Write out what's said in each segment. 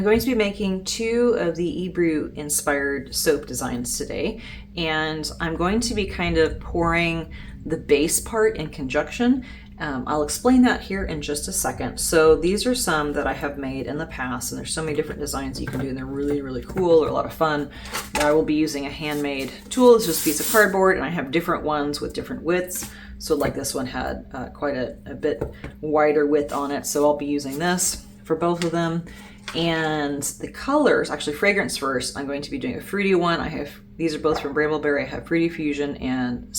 going to be making 2 of the eBrew inspired soap designs today, and I'm going to be kind of pouring the base part in conjunction. I'll explain that here in just a second. So these are some that I have made in the past, and there's so many different designs you can do, and they're really, really cool. They're a lot of fun. I will be using a handmade tool. It's just a piece of cardboard, and I have different ones with different widths. So like this one had quite a bit wider width on it, so I'll be using this for both of them. And the colors, actually fragrance first, I'm going to be doing a fruity one. These are both from Brambleberry. I have Fruity Fusion and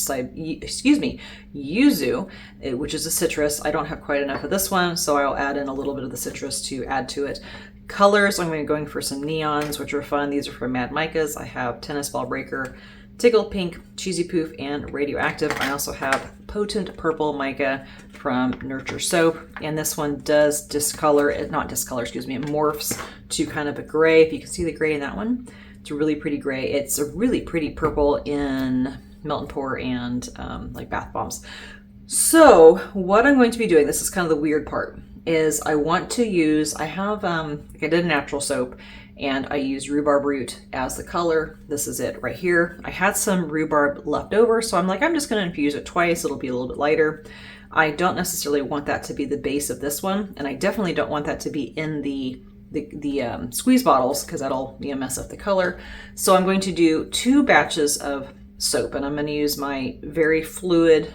Yuzu, which is a citrus. I don't have quite enough of this one, so I'll add in a little bit of the citrus to add to it. Colors, I'm going to be going for some neons, which are fun. These are from Mad Micas. I have Tennis Ball Breaker, Tickle Pink, Cheesy Poof, and Radioactive. I also have Potent Purple Mica from Nurture Soap, and this one does it morphs to kind of a gray. If you can see the gray in that one, it's a really pretty gray. It's a really pretty purple in Melt and Pour and like bath bombs. So what I'm going to be doing, this is kind of the weird part, is I have I did a natural soap, and I used rhubarb root as the color. This is it right here. I had some rhubarb left over, so I'm like, I'm just going to infuse it twice. It'll be a little bit lighter. I don't necessarily want that to be the base of this one, and I definitely don't want that to be in the squeeze bottles, because that'll mess up the color. So I'm going to do 2 batches of soap, and I'm going to use my very fluid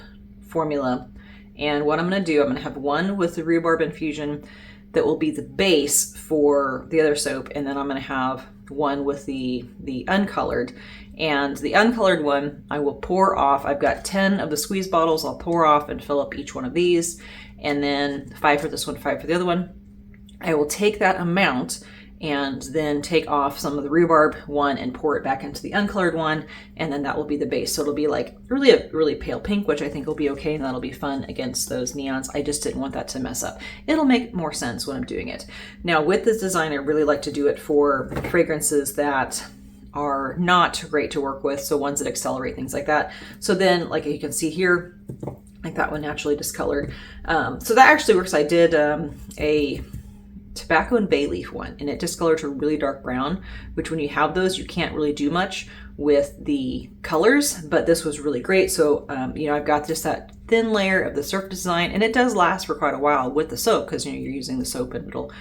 formula. And what I'm going to do, I'm going to have one with the rhubarb infusion that will be the base for the other soap, and then I'm going to have one with the uncolored. And the uncolored one I will pour off. I've got 10 of the squeeze bottles. I'll pour off and fill up each one of these, and then 5 for this one, 5 for the other one. I will take that amount and then take off some of the rhubarb one and pour it back into the uncolored one, and then that will be the base. So it'll be like a really pale pink, which I think will be okay, and that'll be fun against those neons. I just didn't want that to mess up. It'll make more sense when I'm doing it. Now with this design, I really like to do it for fragrances that are not great to work with, so ones that accelerate, things like that. So then, like you can see here, like that one naturally discolored. So that actually works. I did a tobacco and bay leaf one, and it discolored to a really dark brown, which when you have those, you can't really do much with the colors, but this was really great. So I've got just that thin layer of the surf design, and it does last for quite a while with the soap, because you're using the soap and it'll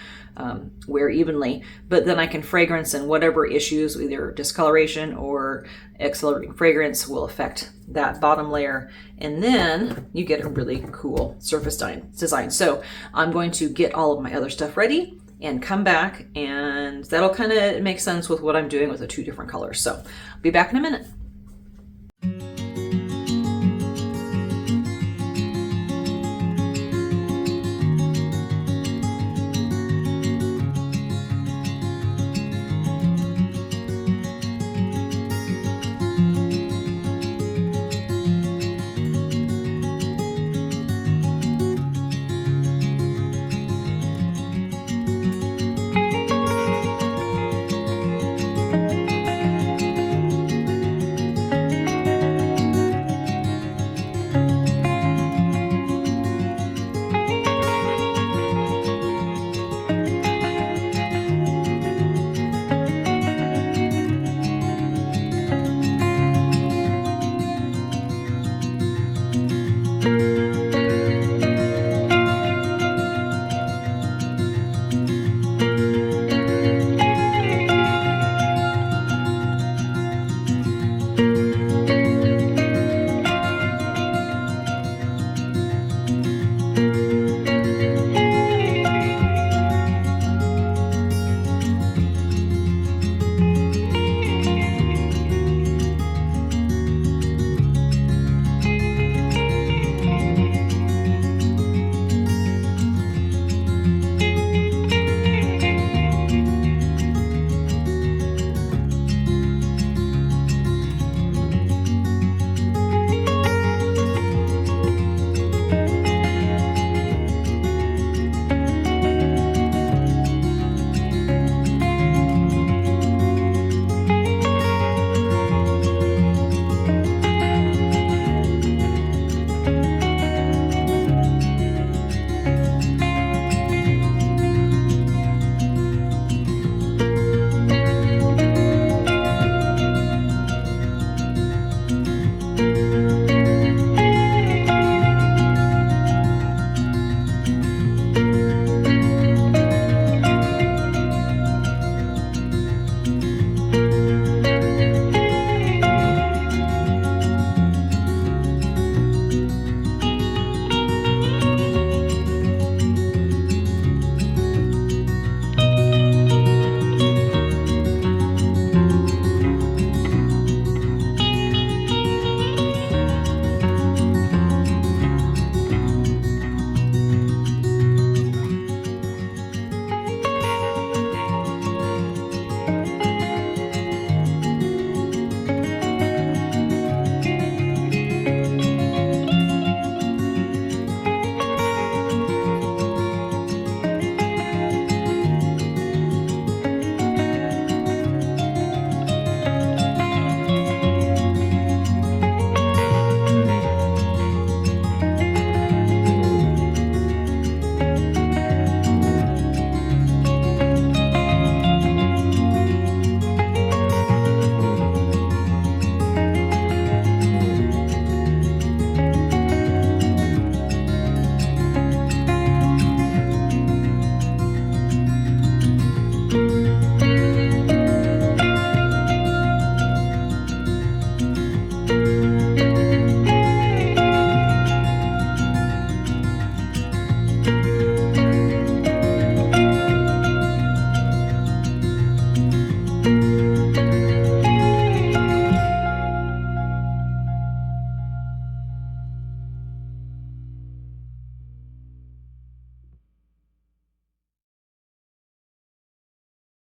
wear evenly. But then I can fragrance, and whatever issues, either discoloration or accelerating fragrance, will affect that bottom layer, and then you get a really cool surface design. So I'm going to get all of my other stuff ready and come back, and that'll kind of make sense with what I'm doing with the 2 different colors. So I'll be back in a minute.